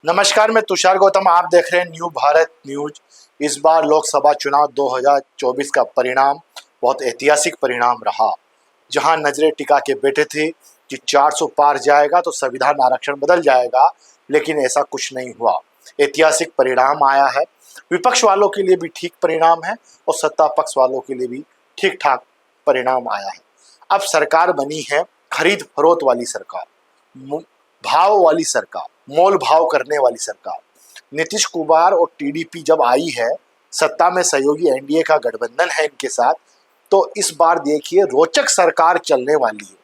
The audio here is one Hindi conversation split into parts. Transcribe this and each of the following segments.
नमस्कार, मैं तुषार गौतम। आप देख रहे हैं न्यू भारत न्यूज। इस बार लोकसभा चुनाव 2024 का परिणाम बहुत ऐतिहासिक परिणाम रहा, जहां नजरें टिका के बैठे थे कि 400 पार जाएगा तो संविधान आरक्षण बदल जाएगा, लेकिन ऐसा कुछ नहीं हुआ। ऐतिहासिक परिणाम आया है। विपक्ष वालों के लिए भी ठीक परिणाम है और सत्ता पक्ष वालों के लिए भी ठीक ठाक परिणाम आया है। अब सरकार बनी है खरीद फरोख्त वाली सरकार, भाव वाली सरकार, मोल भाव करने वाली सरकार। नीतीश कुमार और टीडीपी जब आई है सत्ता में, सहयोगी एनडीए का गठबंधन है इनके साथ, तो इस बार देखिए रोचक सरकार चलने वाली है।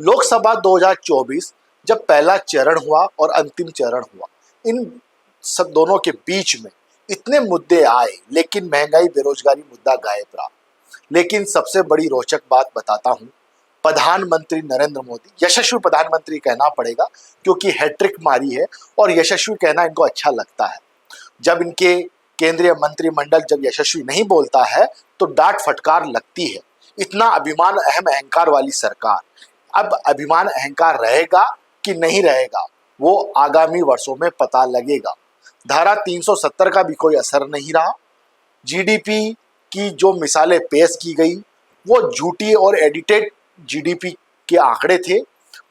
लोकसभा 2024 जब पहला चरण हुआ और अंतिम चरण हुआ, इन सब दोनों के बीच में इतने मुद्दे आए, लेकिन महंगाई बेरोजगारी मुद्दा गायब रहा। लेकिन सबसे बड़ी रोचक बात बताता हूं, प्रधानमंत्री नरेंद्र मोदी, यशस्वी प्रधानमंत्री कहना पड़ेगा क्योंकि हैट्रिक मारी है और यशस्वी कहना इनको अच्छा लगता है। जब इनके केंद्रीय मंत्रिमंडल जब यशस्वी नहीं बोलता है तो डांट फटकार लगती है। इतना अभिमान अहम अहंकार वाली सरकार, अब अभिमान अहंकार रहेगा कि नहीं रहेगा वो आगामी वर्षों में पता लगेगा। धारा 370 का भी कोई असर नहीं रहा। जीडीपी की जो मिसालें पेश की गई वो झूठी और एडिटेड जीडीपी के आंकड़े थे,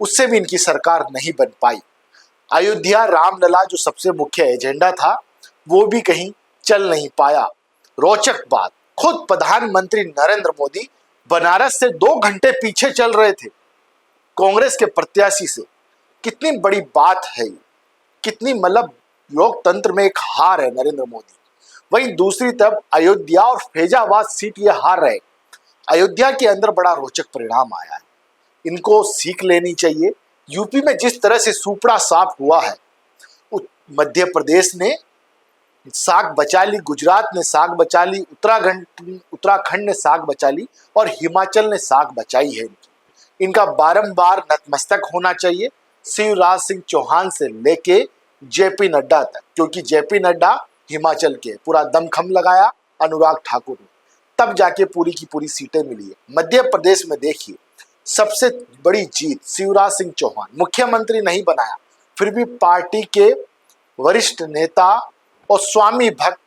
उससे भी इनकी सरकार नहीं बन पाई। अयोध्या रामलला जो सबसे मुख्य एजेंडा था वो भी कहीं चल नहीं पाया। रोचक बात, खुद प्रधानमंत्री नरेंद्र मोदी बनारस से 2 घंटे पीछे चल रहे थे कांग्रेस के प्रत्याशी से। कितनी बड़ी बात है ये, कितनी मतलब लोकतंत्र में एक हार है नरेंद्र मोदी। वहीं दूसरी तरफ अयोध्या और फैजाबाद सीट ये हार रहे। अयोध्या के अंदर बड़ा रोचक परिणाम आया है, इनको सीख लेनी चाहिए। यूपी में जिस तरह से सुपड़ा साफ हुआ है, मध्य प्रदेश ने साख बचा ली, गुजरात ने साख बचा ली, उत्तराखंड ने साख बचा ली और हिमाचल ने साख बचाई है। इनका बारंबार नतमस्तक होना चाहिए, शिवराज सिंह चौहान से लेके जेपी नड्डा तक, क्योंकि जेपी नड्डा हिमाचल के पूरा दमखम लगाया अनुराग ठाकुर ने, तब जाके पूरी की पूरी सीटें मिली है। मध्य प्रदेश में देखिए सबसे बड़ी जीत, शिवराज सिंह चौहान मुख्यमंत्री नहीं बनाया, फिर भी पार्टी के वरिष्ठ नेता और स्वामी भक्त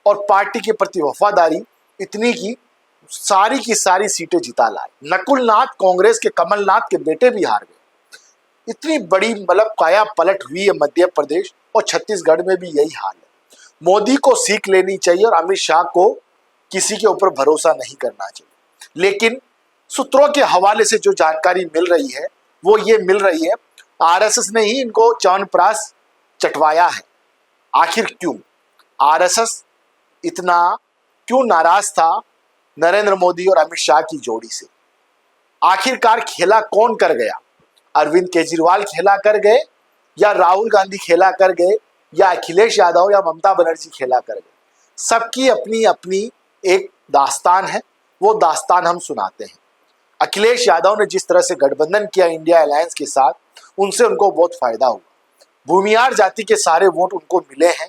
और पार्टी के प्रति वफादारी इतनी की सारी सीटें जिता लाए। नकुल नाथ कांग्रेस के कमलनाथ के बेटे भी हार गए। इतनी बड़ी मतलब काया पलट हुई है मध्य प्रदेश, और छत्तीसगढ़ में भी यही हाल है। मोदी को सीख लेनी चाहिए और अमित शाह को किसी के ऊपर भरोसा नहीं करना चाहिए। लेकिन सूत्रों के हवाले से जो जानकारी मिल रही है वो ये मिल रही है, आरएसएस ने ही इनको च्यवनप्राश चटवाया है। आखिर क्यों आरएसएस इतना क्यों नाराज था नरेंद्र मोदी और अमित शाह की जोड़ी से? आखिरकार खेला कौन कर गया? अरविंद केजरीवाल खेला कर गए, या राहुल गांधी खेला कर गए, या अखिलेश यादव या ममता बनर्जी खेला कर गए? सबकी अपनी अपनी एक दास्तान है, वो दास्तान हम सुनाते हैं। अखिलेश यादव ने जिस तरह से गठबंधन किया इंडिया अलायंस के साथ, उनसे उनको बहुत फायदा हुआ। भूमिहार जाति के सारे वोट उनको मिले हैं।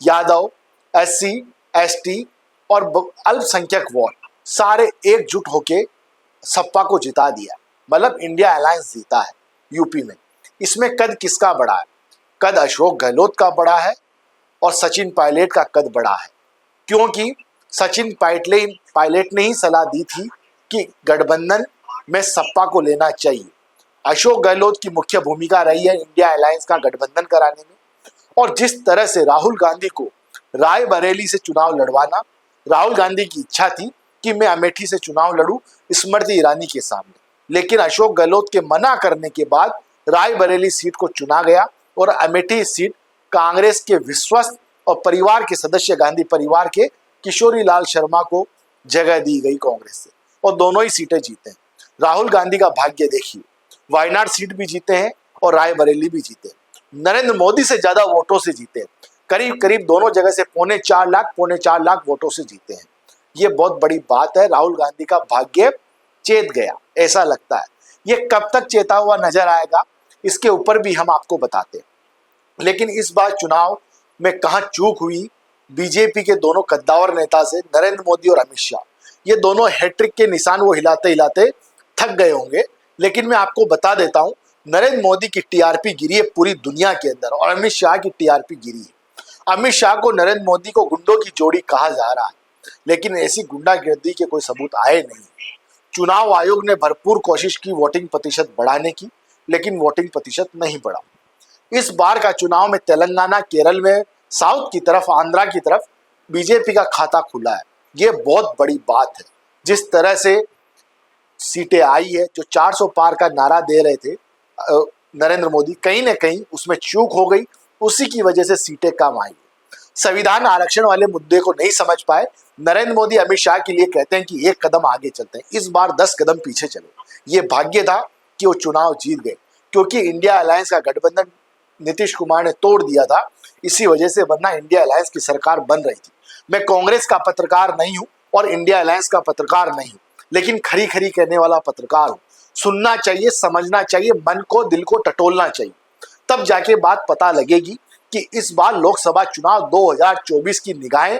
यादव, एससी, एसटी और अल्पसंख्यक वोट सारे एकजुट होके सपा को जिता दिया, मतलब इंडिया अलायंस जीता है यूपी में। इसमें कद किसका बड़ा है? कद अशोक गहलोत का बड़ा है और सचिन पायलट का कद बड़ा है, क्योंकि सचिन पायलट ने ही सलाह दी थी कि गठबंधन में सपा को लेना चाहिए। अशोक गहलोत की मुख्य भूमिका रही है इंडिया अलायंस का गठबंधन कराने में। और जिस तरह से राहुल गांधी को रायबरेली से चुनाव लड़वाना, राहुल गांधी की इच्छा थी कि मैं अमेठी से चुनाव लड़ूं स्मृति ईरानी के सामने, लेकिन अशोक गहलोत के मना करने के बाद रायबरेली सीट को चुना गया और अमेठी सीट कांग्रेस के विश्वस्त और परिवार के सदस्य गांधी परिवार के किशोरी लाल शर्मा को जगह दी गई कांग्रेस से, और दोनों ही सीटें जीते हैं। राहुल गांधी का भाग्य देखिए, वायनाड सीट भी जीते हैं और रायबरेली भी जीते हैं। नरेंद्र मोदी से ज्यादा वोटों से जीते हैं, करीब करीब दोनों जगह से पौने 4 लाख वोटों से जीते हैं। ये बहुत बड़ी बात है। राहुल गांधी का भाग्य चेत गया ऐसा लगता है। ये कब तक चेता हुआ नजर आएगा, इसके ऊपर भी हम आपको बताते हैं। लेकिन इस बार चुनाव में कहाँ चूक हुई बीजेपी के दोनों कद्दावर नेता से, नरेंद्र मोदी और अमित शाह। ये दोनों हैट्रिक के निशान वो हिलाते हिलाते थक गए होंगे, लेकिन मैं आपको बता देता हूं नरेंद्र मोदी की टीआरपी गिरी है पूरी दुनिया के अंदर और अमित शाह की टीआरपी गिरी है। अमित शाह को नरेंद्र मोदी को गुंडों की जोड़ी कहा जा रहा है, लेकिन ऐसी गुंडागर्दी के कोई सबूत आए नहीं। चुनाव आयोग ने भरपूर कोशिश की वोटिंग प्रतिशत बढ़ाने की, लेकिन वोटिंग प्रतिशत नहीं बढ़ा। इस बार का चुनाव में तेलंगाना, केरल में, साउथ की तरफ, आंध्रा की तरफ बीजेपी का खाता खुला है। ये बहुत बड़ी बात है। जिस तरह से सीटें आई है, जो 400 पार का नारा दे रहे थे नरेंद्र मोदी, कहीं ना कहीं उसमें चूक हो गई, उसी की वजह से सीटें कम आई। संविधान आरक्षण वाले मुद्दे को नहीं समझ पाए। नरेंद्र मोदी अमित शाह के लिए कहते हैं कि 1 कदम आगे चलते हैं, इस बार 10 कदम पीछे चले। ये भाग्य था कि वो चुनाव जीत गए, क्योंकि इंडिया अलायंस का गठबंधन नीतीश कुमार ने तोड़ दिया था, इसी वजह से, वरना इंडिया अलायंस की सरकार बन रही थी। मैं कांग्रेस का पत्रकार नहीं हूं और इंडिया अलायंस का पत्रकार नहीं हूं, लेकिन खरी खरी कहने वाला पत्रकार हूं। सुनना चाहिए, समझना चाहिए, मन को, दिल को टटोलना चाहिए, तब जाके बात पता लगेगी कि इस बार लोकसभा चुनाव 2024 की निगाहें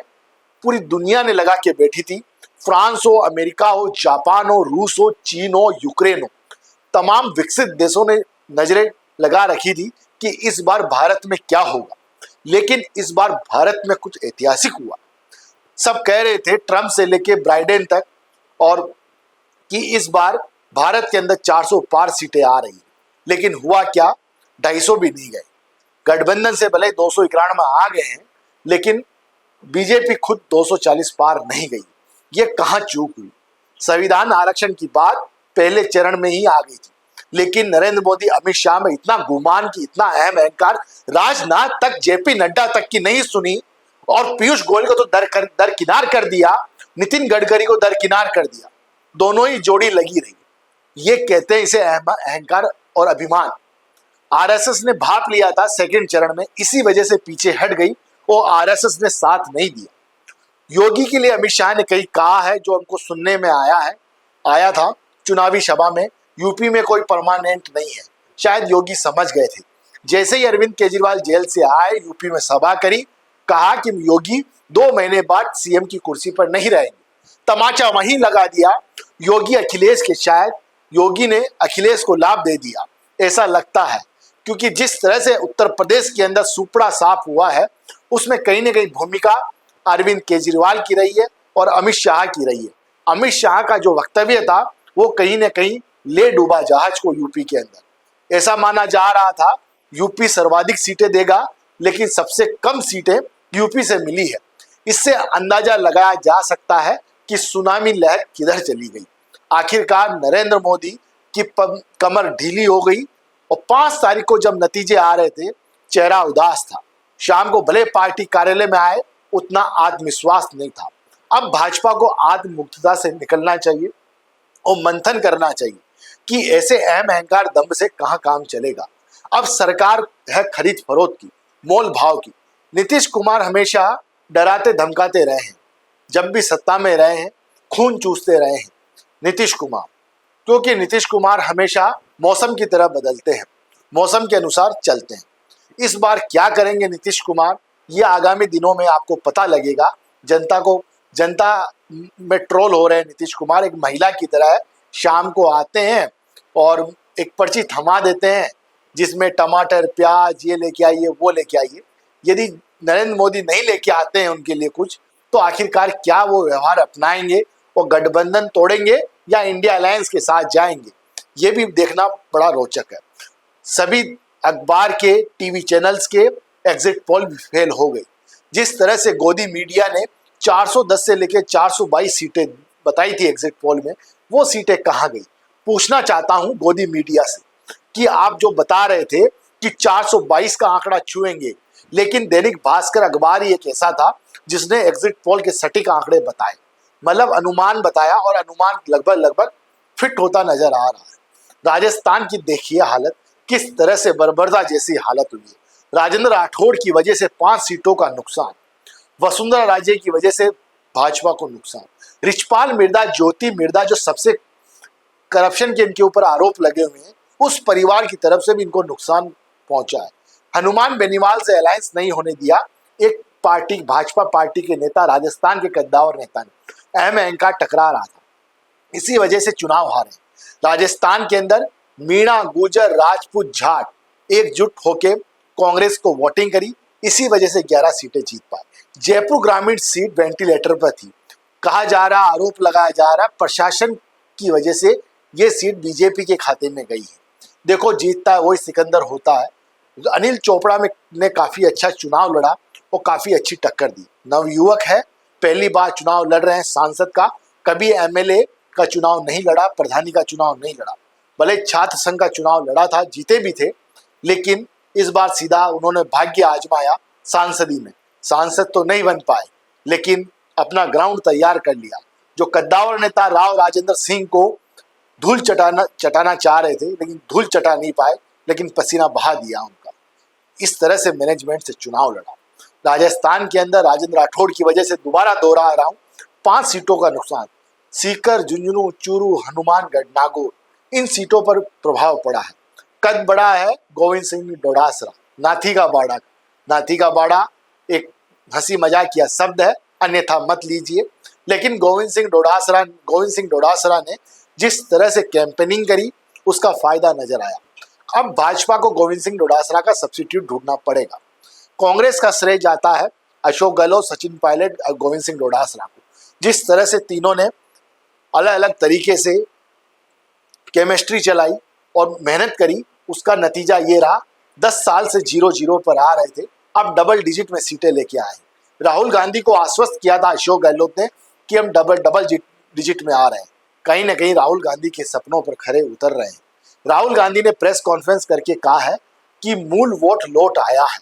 पूरी दुनिया ने लगा के बैठी थी। फ्रांस हो, अमेरिका हो, जापान हो, रूस हो, चीन हो, यूक्रेन हो, तमाम विकसित देशों ने नजरें लगा रखी थी कि इस बार भारत में क्या होगा। लेकिन इस बार भारत में कुछ ऐतिहासिक हुआ। सब कह रहे थे, ट्रंप से लेके बाइडेन तक, और कि इस बार भारत के अंदर 400 पार सीटें आ रही, लेकिन हुआ क्या, 250 भी नहीं गए। गठबंधन से भले 291 आ गए हैं, लेकिन बीजेपी खुद 240 पार नहीं गई। ये कहां चूक हुई? संविधान आरक्षण की बात पहले चरण में ही आ गई थी, लेकिन नरेंद्र मोदी, अमित शाह में इतना गुमान की, इतना अहम अहंकार, राजनाथ तक, जेपी नड्डा तक की नहीं सुनी, और पीयूष गोयल को तो दरकिनार कर दिया, नितिन गडकरी को दरकिनार कर दिया, दोनों ही जोड़ी लगी रही। ये कहते हैं इसे अहंकार और अभिमान। आरएसएस ने भाप लिया था सेकंड चरण में, इसी वजह से पीछे हट गई और आरएसएस ने साथ नहीं दिया। योगी के लिए अमित शाह ने कहीं कहा है, जो हमको सुनने में आया था चुनावी सभा में, यूपी में कोई परमानेंट नहीं है। शायद योगी समझ गए थे। जैसे ही अरविंद केजरीवाल जेल से आए, यूपी में सभा करी, कहा कि योगी 2 महीने बाद सीएम की कुर्सी पर नहीं रहेंगे। तमाचा वहीं लगा दिया। शायद योगी ने अखिलेश को लाभ दे दिया, ऐसा लगता है, क्योंकि जिस तरह से उत्तर प्रदेश के अंदर सुपड़ा साफ हुआ है, उसमें कहीं ना कहीं भूमिका अरविंद केजरीवाल की रही है और अमित शाह की रही है। अमित शाह का जो वक्तव्य था, वो कहीं ना कहीं ले डूबा जहाज को यूपी के अंदर। ऐसा माना जा रहा था यूपी सर्वाधिक सीटें देगा, लेकिन सबसे कम सीटें यूपी से मिली है। इससे अंदाजा लगाया जा सकता है कि सुनामी लहर किधर चली गई। आखिरकार नरेंद्र मोदी की कमर ढीली हो गई और 5 तारीख को जब नतीजे आ रहे थे, चेहरा उदास था। शाम को भले पार्टी कार्यालय में आए, उतना आत्मविश्वास नहीं था। अब भाजपा को आत्ममुक्तता से निकलना चाहिए और मंथन करना चाहिए कि ऐसे अहम अहंकार दम्भ से कहां काम चलेगा। अब सरकार है खरीद फरोख्त की, मोल भाव की। नीतीश कुमार हमेशा डराते धमकाते रहे हैं, जब भी सत्ता में रहे हैं, खून चूसते रहे हैं नीतीश कुमार, क्योंकि नीतीश कुमार हमेशा मौसम की तरह बदलते हैं, मौसम के अनुसार चलते हैं। इस बार क्या करेंगे नीतीश कुमार, ये आगामी दिनों में आपको पता लगेगा। जनता में ट्रोल हो रहे हैं नीतीश कुमार, एक महिला की तरह है। शाम को आते हैं और एक पर्ची थमा देते हैं, जिसमें टमाटर, प्याज, ये लेके आइए, वो लेके आइए। यदि नरेंद्र मोदी नहीं लेके आते हैं उनके लिए कुछ, तो आखिरकार क्या वो व्यवहार अपनाएंगे? वो गठबंधन तोड़ेंगे या इंडिया अलायंस के साथ जाएंगे? ये भी देखना बड़ा रोचक है। सभी अखबार के, टीवी चैनल्स के एग्जिट पोल भी फेल हो गई। जिस तरह से गोदी मीडिया ने 410 से लेकर 422 सीटें बताई थी एग्जिट पोल में, वो सीटें कहाँ गई? पूछना चाहता हूं गोदी मीडिया से कि आप जो बता रहे थे कि 422 का आंकड़ा छुएंगे, लेकिन दैनिक भास्कर अखबार ही एक ऐसा था जिसने एग्जिट पोल के सटीक आंकड़े बताए, मतलब अनुमान बताया, और अनुमान लगभग फिट होता नजर आ रहा है। राजस्थान की देखिए हालत, किस तरह से बर्बरदा जैसी हालत हुई है। राजेंद्र राठौड़ की वजह से 5 सीटों का नुकसान, वसुंधरा राजे की वजह से भाजपा को नुकसान, रिचपाल मिर्धा, ज्योति मिर्धा, जो सबसे करप्शन के इनके ऊपर आरोप लगे हुए हैं, उस परिवार की तरफ से भी इनको नुकसान पहुंचा है। हनुमान बेनीवाल से अलायंस नहीं होने दिया एक पार्टी, भाजपा पार्टी के नेता, राजस्थान के कद्दावर नेता ने। अहम अहंकार टकरा रहा था, इसी वजह से चुनाव हारे। राजस्थान के अंदर मीणा, गुर्जर, राजपूत, जाट एकजुट होके कांग्रेस को वोटिंग करी, इसी वजह से 11 सीटें जीत पाए। जयपुर ग्रामीण सीट वेंटिलेटर पर थी, कहा जा रहा, आरोप लगाया जा रहा प्रशासन की वजह से ये सीट बीजेपी के खाते में गई है। देखो, जीतता है वही सिकंदर होता है। अनिल चोपड़ा ने काफी अच्छा चुनाव लड़ा और काफी अच्छी टक्कर दी। नवयुवक है, पहली बार चुनाव लड़ रहे हैं सांसद का, कभी एमएलए का चुनाव नहीं लड़ा, प्रधानी का चुनाव नहीं लड़ा। भले छात्र संघ का चुनाव लड़ा था, जीते भी थे, लेकिन इस बार सीधा उन्होंने भाग्य आजमाया सांसदी में। सांसद तो नहीं बन पाए, लेकिन अपना ग्राउंड तैयार कर लिया। जो कद्दावर नेता राव राजेंद्र सिंह को धूल चटाना चाह रहे थे, लेकिन धूल चटा नहीं पाए, लेकिन पसीना बहा दिया उनका। इस तरह से मैनेजमेंट से चुनाव लड़ा। राजस्थान के अंदर राजेंद्र राठौड़ की वजह से दोबारा दोहरा रहा हूं, 5 सीटों का नुकसान। सीकर, झुंझुनू, चूरू, हनुमानगढ़, नागौर, इन सीटों पर प्रभाव पड़ा है। कद बड़ा है गोविंद सिंह डोडासरा, नाथी का बाड़ा। नाथी का बाड़ा एक हंसी मजाकिया शब्द है, अन्यथा मत लीजिए, लेकिन गोविंद सिंह डोडासरा ने जिस तरह से कैंपेनिंग करी, उसका फायदा नजर आया। अब भाजपा को गोविंद सिंह डोडासरा का सब्स्टिट्यूट ढूंढना पड़ेगा। कांग्रेस का श्रेय जाता है अशोक गहलोत, सचिन पायलट और गोविंद सिंह डोडासरा को। जिस तरह से तीनों ने अलग अलग तरीके से केमिस्ट्री चलाई और मेहनत करी, उसका नतीजा ये रहा। 10 साल से 0-0 पर आ रहे थे, अब डबल डिजिट में सीटें लेके आए। राहुल गांधी को आश्वस्त किया था अशोक गहलोत ने कि हम डबल डिजिट में आ रहे हैं। कहीं ना कहीं राहुल गांधी के सपनों पर खरे उतर रहे हैं। राहुल गांधी ने प्रेस कॉन्फ्रेंस करके कहा है कि मूल वोट लौट आया है,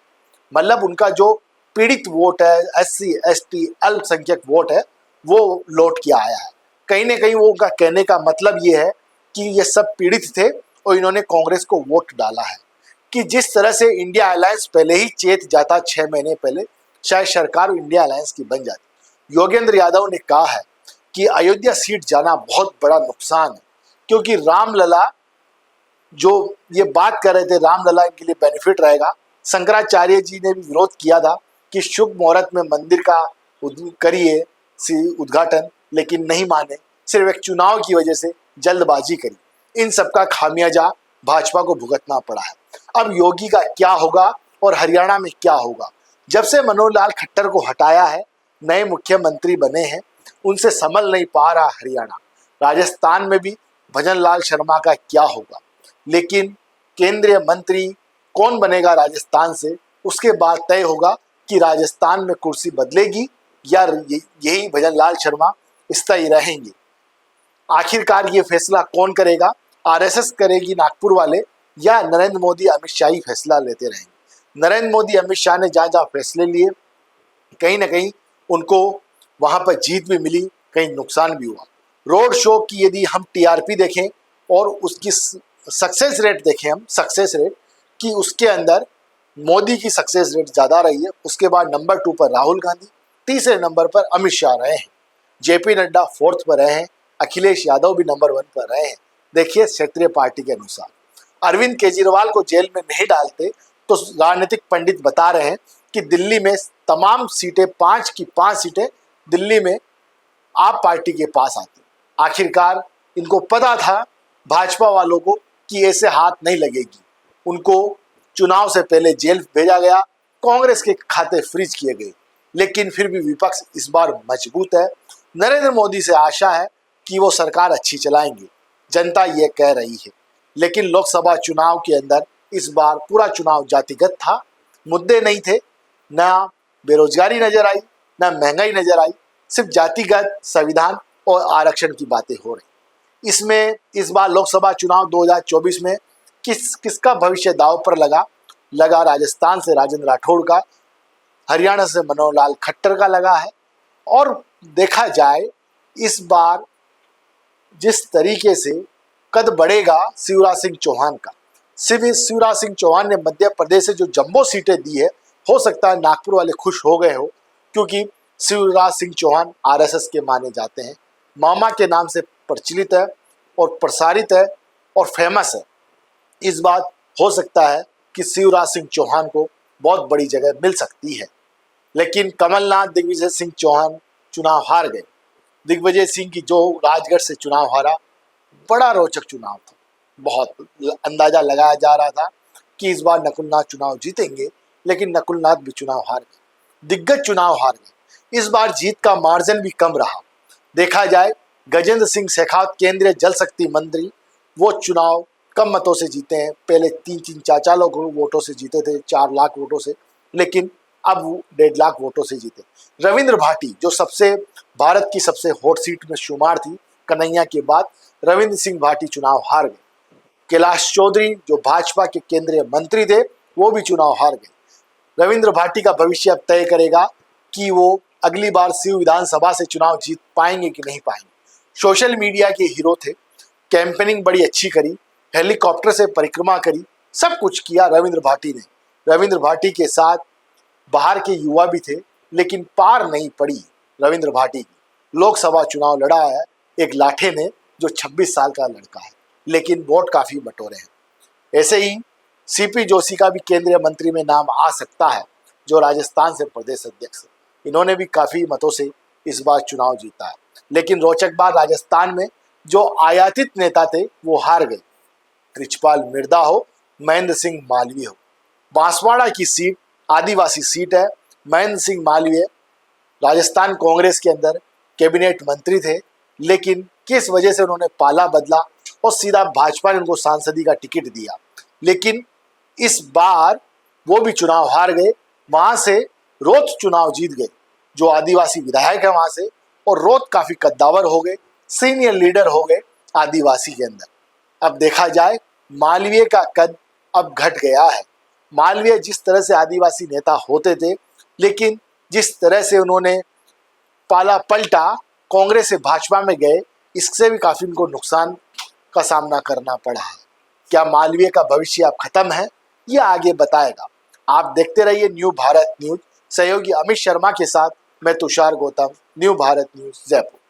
मतलब उनका जो पीड़ित वोट है, SC ST अल्पसंख्यक वोट है, वो लौट के आया है। कहीं ना कहीं वो उनका कहने का मतलब ये है कि ये सब पीड़ित थे और इन्होंने कांग्रेस को वोट डाला है। कि जिस तरह से इंडिया अलायंस पहले ही चेत जाता 6 महीने पहले, शायद सरकार इंडिया अलायंस की बन जाती। योगेंद्र यादव ने कहा है कि अयोध्या सीट जाना बहुत बड़ा नुकसान है, क्योंकि रामलला जो ये बात कर रहे थे, रामलला के लिए बेनिफिट रहेगा। शंकराचार्य जी ने भी विरोध किया था कि शुभ मुहूर्त में मंदिर का करिए उद्घाटन, लेकिन नहीं माने, सिर्फ एक चुनाव की वजह से जल्दबाजी करी। इन सब का खामियाजा भाजपा को भुगतना पड़ा है। अब योगी का क्या होगा और हरियाणा में क्या होगा? जब से मनोहर लाल खट्टर को हटाया है, नए मुख्यमंत्री बने हैं, उनसे संभल नहीं पा रहा हरियाणा। राजस्थान में भी भजन लाल शर्मा का क्या होगा? लेकिन केंद्रीय मंत्री कौन बनेगा राजस्थान से, उसके बाद तय होगा कि राजस्थान में कुर्सी बदलेगी या यही भजन लाल शर्मा स्थायी रहेंगे। आखिरकार ये फैसला कौन करेगा? RSS करेगी नागपुर वाले, या नरेंद्र मोदी अमित शाह ही फैसला लेते रहेंगे? नरेंद्र मोदी अमित शाह ने जहाँ जहाँ फैसले लिए, कहीं ना कहीं उनको वहां पर जीत भी मिली, कहीं नुकसान भी हुआ। रोड शो की यदि हम TRP देखें और उसकी सक्सेस रेट देखें, हम सक्सेस रेट कि उसके अंदर मोदी की सक्सेस रेट ज़्यादा रही है। उसके बाद नंबर 2 पर राहुल गांधी, तीसरे नंबर पर अमित शाह रहे हैं, JP नड्डा 4th पर रहे हैं, अखिलेश यादव भी नंबर 1 पर रहे हैं। देखिए क्षेत्रीय पार्टी के अनुसार अरविंद केजरीवाल को जेल में नहीं डालते तो राजनीतिक पंडित बता रहे हैं कि दिल्ली में तमाम सीटें, 5 की 5 सीटें दिल्ली में आप पार्टी के पास आती। आखिरकार इनको पता था भाजपा वालों को कि ऐसे हाथ नहीं लगेगी। उनको चुनाव से पहले जेल भेजा गया, कांग्रेस के खाते फ्रीज किए गए, लेकिन फिर भी विपक्ष इस बार मजबूत है। नरेंद्र मोदी से आशा है कि वो सरकार अच्छी चलाएंगे, जनता ये कह रही है। लेकिन लोकसभा चुनाव के अंदर इस बार पूरा चुनाव जातिगत था, मुद्दे नहीं थे, ना बेरोजगारी नजर आई, ना महंगाई नजर आई, सिर्फ जातिगत संविधान और आरक्षण की बातें हो रही। इसमें इस बार लोकसभा चुनाव 2024 में किसका भविष्य दाव पर लगा? राजस्थान से राजेंद्र राठौड़ का, हरियाणा से मनोहर लाल खट्टर का लगा है। और देखा जाए इस बार जिस तरीके से कद बढ़ेगा शिवराज सिंह चौहान का, शिवराज सिंह चौहान ने मध्य प्रदेश से जो जंबो सीटें दी है, हो सकता है नागपुर वाले खुश हो गए हो, क्योंकि शिवराज सिंह चौहान RSS के माने जाते हैं, मामा के नाम से प्रचलित है और प्रसारित है और फेमस है। इस बात हो सकता है कि शिवराज सिंह चौहान को बहुत बड़ी जगह मिल सकती है। लेकिन कमलनाथ दिग्विजय सिंह चौहान चुनाव हार गए। दिग्विजय सिंह की जो राजगढ़ से चुनाव हारा, बड़ा रोचक चुनाव था। बहुत अंदाजा लगाया जा रहा था कि इस बार नकुलनाथ चुनाव जीतेंगे, लेकिन नकुलनाथ भी चुनाव हार गए, दिग्गज चुनाव हार गए। इस बार जीत का मार्जिन भी कम रहा। देखा जाए, गजेंद्र सिंह शेखावत केंद्रीय जल शक्ति मंत्री, वो चुनाव कम मतों से जीते हैं। पहले 3-4 लाख वोटों से जीते थे, 4 लाख वोटों से, लेकिन अब वो 1.5 लाख वोटों से जीते। रविंद्र भाटी, जो सबसे भारत की सबसे हॉट सीट में शुमार थी कन्हैया के बाद, रविंद्र सिंह भाटी चुनाव हार गए। कैलाश चौधरी, जो भाजपा के केंद्रीय मंत्री थे, वो भी चुनाव हार गए। रविंद्र भाटी का भविष्य अब तय करेगा कि वो अगली बार शिव विधानसभा से चुनाव जीत पाएंगे कि नहीं पाएंगे। सोशल मीडिया के हीरो थे, कैंपेनिंग बड़ी अच्छी करी, हेलीकॉप्टर से परिक्रमा करी, सब कुछ किया रविंद्र भाटी ने। रविंद्र भाटी के साथ बाहर के युवा भी थे, लेकिन पार नहीं पड़ी रविंद्र भाटी की। लोकसभा चुनाव लड़ा है एक लाठे ने, जो 26 साल का लड़का है, लेकिन वोट काफी बटोरे हैं। ऐसे ही सीपी जोशी का भी केंद्रीय मंत्री में नाम आ सकता है, जो राजस्थान से प्रदेश अध्यक्ष है। इन्होंने भी काफी मतों से इस बार चुनाव जीता है। लेकिन रोचक बात, राजस्थान में जो आयातित नेता थे वो हार गए। कृछपाल मिर्धा हो, महेंद्र सिंह मालवीय हो। बांसवाड़ा की सीट आदिवासी सीट है। महेंद्र सिंह मालवीय राजस्थान कांग्रेस के अंदर कैबिनेट मंत्री थे, लेकिन किस वजह से उन्होंने पाला बदला और सीधा भाजपा ने उनको सांसदी का टिकट दिया। लेकिन इस बार वो भी चुनाव हार गए। वहां से रोत चुनाव जीत गए, जो आदिवासी विधायक है वहां से, और रोत काफी कद्दावर हो गए, सीनियर लीडर हो गए आदिवासी के अंदर। अब देखा जाए, मालवीय का कद अब घट गया है। मालवीय जिस तरह से आदिवासी नेता होते थे, लेकिन जिस तरह से उन्होंने पाला पलटा, कांग्रेस से भाजपा में गए, इससे भी काफी उनको नुकसान का सामना करना पड़ा है। क्या मालवीय का भविष्य अब खत्म है? ये आगे बताएगा। आप देखते रहिए न्यू भारत न्यूज। सहयोगी अमित शर्मा के साथ मैं तुषार गौतम, न्यू भारत न्यूज, जयपुर।